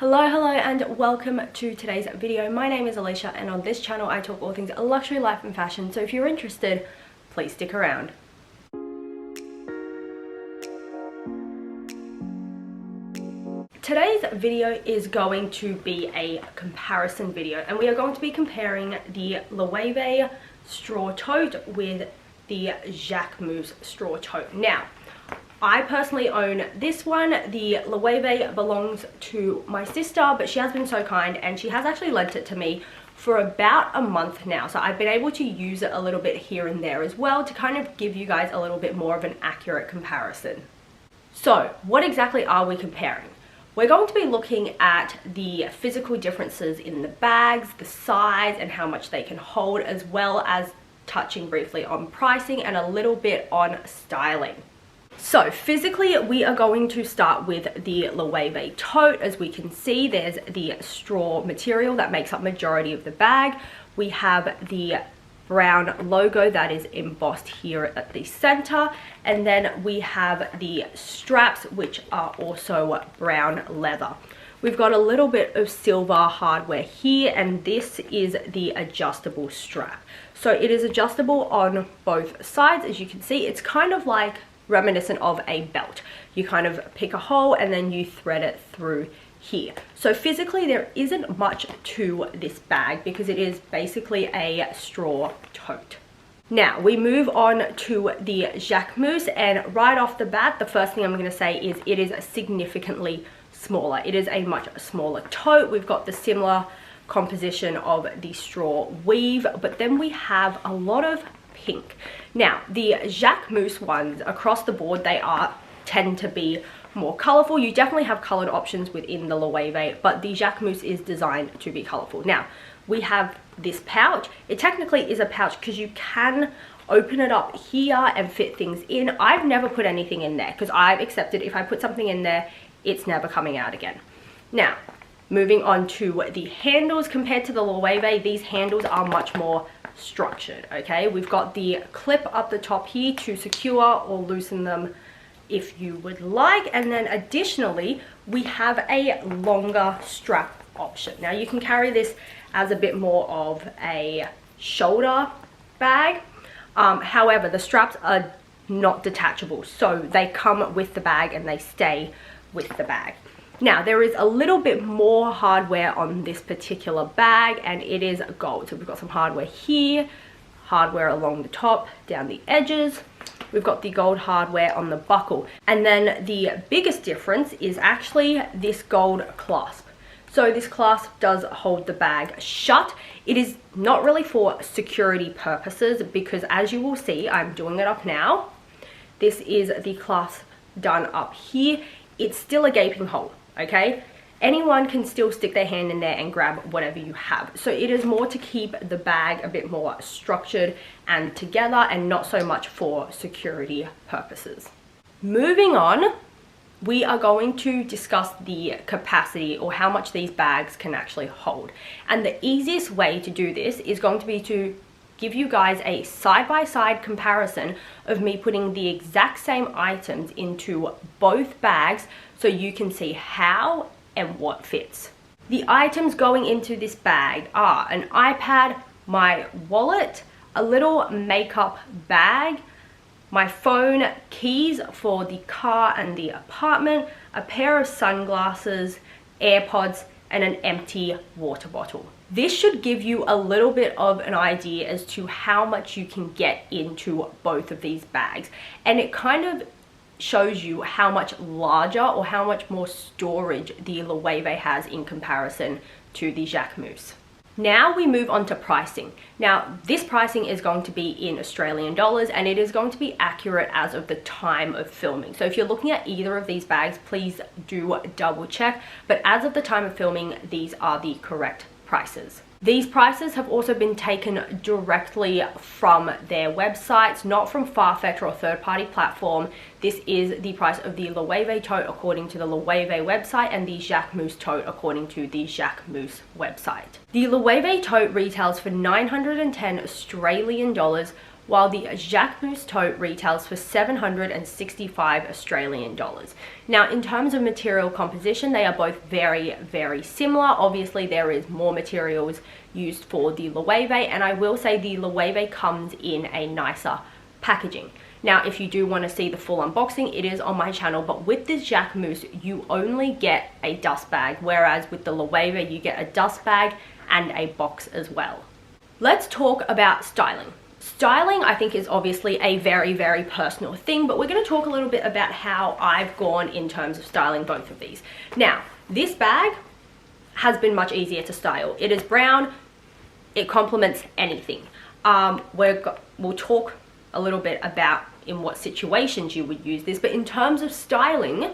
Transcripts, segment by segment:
Hello and welcome to today's video. My name is Alicia and on this channel I talk all things luxury, life and fashion, so if you're interested, please stick around. Today's video is going to be a comparison video and we are going to be comparing the Loewe straw tote with the Jacquemus straw tote. Now, I personally own this one. The Loewe belongs to my sister, but she has been so kind and she has actually lent it to me for about a month now. So I've been able to use it a little bit here and there as well to kind of give you guys a little bit more of an accurate comparison. So what exactly are we comparing? We're going to be looking at the physical differences in the bags, the size and how much they can hold, as well as touching briefly on pricing and a little bit on styling. So physically we are going to start with the Loewe tote. As we can see, there's the straw material that makes up majority of the bag. We have the brown logo that is embossed here at the center, and then we have the straps, which are also brown leather. We've got a little bit of silver hardware here, and this is the adjustable strap. So it is adjustable on both sides. As you can see, it's kind of like reminiscent of a belt. You kind of pick a hole and then you thread it through here. So physically there isn't much to this bag because it is basically a straw tote. Now we move on to the Jacquemus, and right off the bat the first thing I'm going to say is it is significantly smaller. It is a much smaller tote. We've got the similar composition of the straw weave, but then we have a lot of pink. Now the Jacquemus ones across the board, they tend to be more colorful. You definitely have colored options within the Loewe, but the Jacquemus is designed to be colorful. Now we have this pouch. It technically is a pouch because you can open it up here and fit things in. I've never put anything in there because I've accepted if I put something in there, it's never coming out again. Now moving on to the handles, compared to the Loewe, these handles are much more structured. Okay, we've got the clip up the top here to secure or loosen them if you would like, and then additionally we have a longer strap option. Now you can carry this as a bit more of a shoulder bag, however the straps are not detachable, so they come with the bag and they stay with the bag. Now there is a little bit more hardware on this particular bag and it is gold. So we've got some hardware here, hardware along the top, down the edges. We've got the gold hardware on the buckle. And then the biggest difference is actually this gold clasp. So this clasp does hold the bag shut. It is not really for security purposes because, as you will see, I'm doing it up now. This is the clasp done up here. It's still a gaping hole. Okay, anyone can still stick their hand in there and grab whatever you have. So it is more to keep the bag a bit more structured and together and not so much for security purposes. Moving on, we are going to discuss the capacity or how much these bags can actually hold. And the easiest way to do this is going to be to give you guys a side-by-side comparison of me putting the exact same items into both bags so you can see how and what fits. The items going into this bag are an iPad, my wallet, a little makeup bag, my phone, keys for the car and the apartment, a pair of sunglasses, AirPods, and an empty water bottle. This should give you a little bit of an idea as to how much you can get into both of these bags. And it kind of shows you how much larger or how much more storage the Loewe has in comparison to the Jacquemus. Now we move on to pricing. Now this pricing is going to be in Australian dollars and it is going to be accurate as of the time of filming. So if you're looking at either of these bags, please do double check. But as of the time of filming, these are the correct prices. These prices have also been taken directly from their websites, not from Farfetch or a third-party platform. This is the price of the Loewe tote according to the Loewe website and the Jacquemus tote according to the Jacquemus website. The Loewe tote retails for 910 Australian dollars while the Jacquemus tote retails for 765 Australian dollars. Now, in terms of material composition, they are both very, very similar. Obviously, there is more materials used for the Loewe, and I will say the Loewe comes in a nicer packaging. Now, if you do want to see the full unboxing, it is on my channel, but with this Jacquemus, you only get a dust bag, whereas with the Loewe, you get a dust bag and a box as well. Let's talk about styling. Styling, I think, is obviously a very, very personal thing, but we're going to talk a little bit about how I've gone in terms of styling both of these. Now, this bag has been much easier to style. It is brown. It complements anything. We'll talk a little bit about in what situations you would use this, but in terms of styling,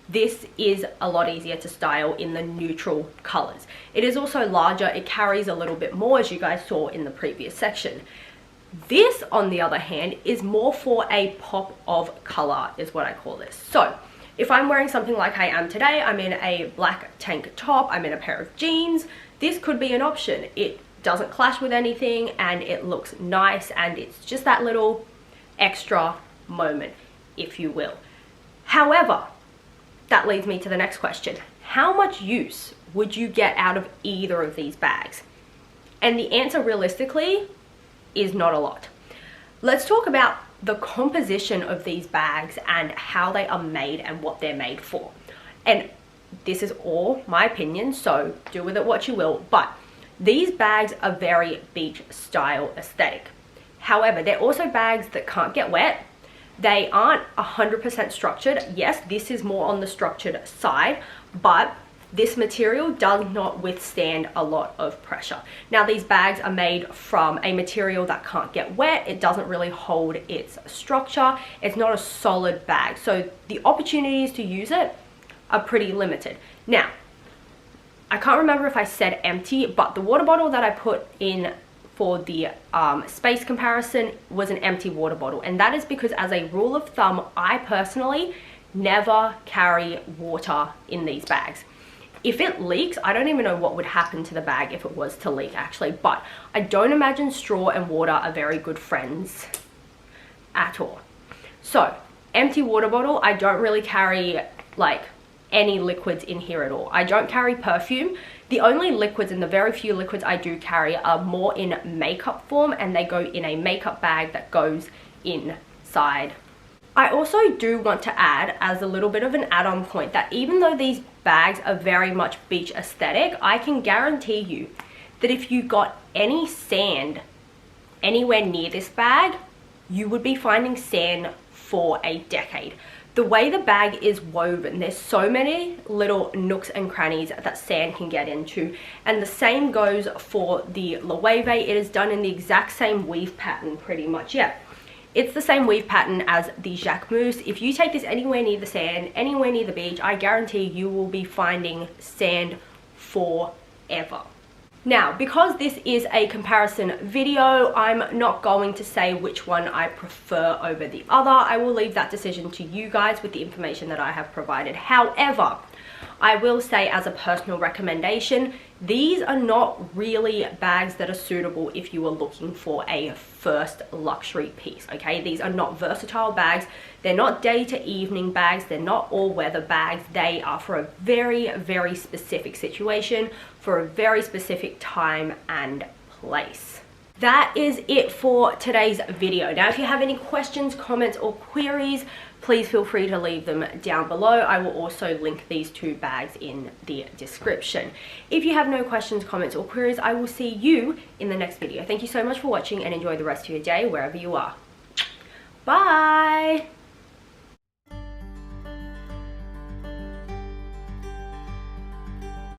this is a lot easier to style in the neutral colors. It is also larger. It carries a little bit more, as you guys saw in the previous section. This, on the other hand, is more for a pop of color, is what I call this. So if I'm wearing something like I am today, I'm in a black tank top, I'm in a pair of jeans, this could be an option. It doesn't clash with anything and it looks nice, and it's just that little extra moment, if you will. However, that leads me to the next question. How much use would you get out of either of these bags? And the answer realistically is not a lot. Let's talk about the composition of these bags and how they are made and what they're made for. And this is all my opinion, so do with it what you will, but these bags are very beach style aesthetic. However, they're also bags that can't get wet. They aren't 100% structured. Yes, this is more on the structured side, but this material does not withstand a lot of pressure. Now, these bags are made from a material that can't get wet. It doesn't really hold its structure. It's not a solid bag, so the opportunities to use it are pretty limited. Now, I can't remember if I said empty, but the water bottle that I put in for the space comparison was an empty water bottle, and that is because, as a rule of thumb, I personally never carry water in these bags. If it leaks, I don't even know what would happen to the bag if it was to leak, actually, but I don't imagine straw and water are very good friends at all. So, empty water bottle. I don't really carry like any liquids in here at all. I don't carry perfume. The only liquids, and the very few liquids I do carry, are more in makeup form, and they go in a makeup bag that goes inside. I also do want to add, as a little bit of an add-on point, that even though these bags are very much beach aesthetic, I can guarantee you that if you got any sand anywhere near this bag, you would be finding sand for a decade. The way the bag is woven, there's so many little nooks and crannies that sand can get into, and the same goes for the Loewe. It is done in the exact same weave pattern pretty much. Yeah, it's the same weave pattern as the Jacquemus. If you take this anywhere near the sand, anywhere near the beach, I guarantee you will be finding sand forever. Now, because this is a comparison video, I'm not going to say which one I prefer over the other. I will leave that decision to you guys with the information that I have provided. However, I will say, as a personal recommendation, these are not really bags that are suitable if you are looking for a first luxury piece, okay? These are not versatile bags. They're not day to evening bags. They're not all weather bags. They are for a very, very specific situation, for a very specific time and place. That is it for today's video. Now, if you have any questions, comments, or queries, please feel free to leave them down below. I will also link these two bags in the description. If you have no questions, comments, or queries, I will see you in the next video. Thank you so much for watching, and enjoy the rest of your day wherever you are. Bye!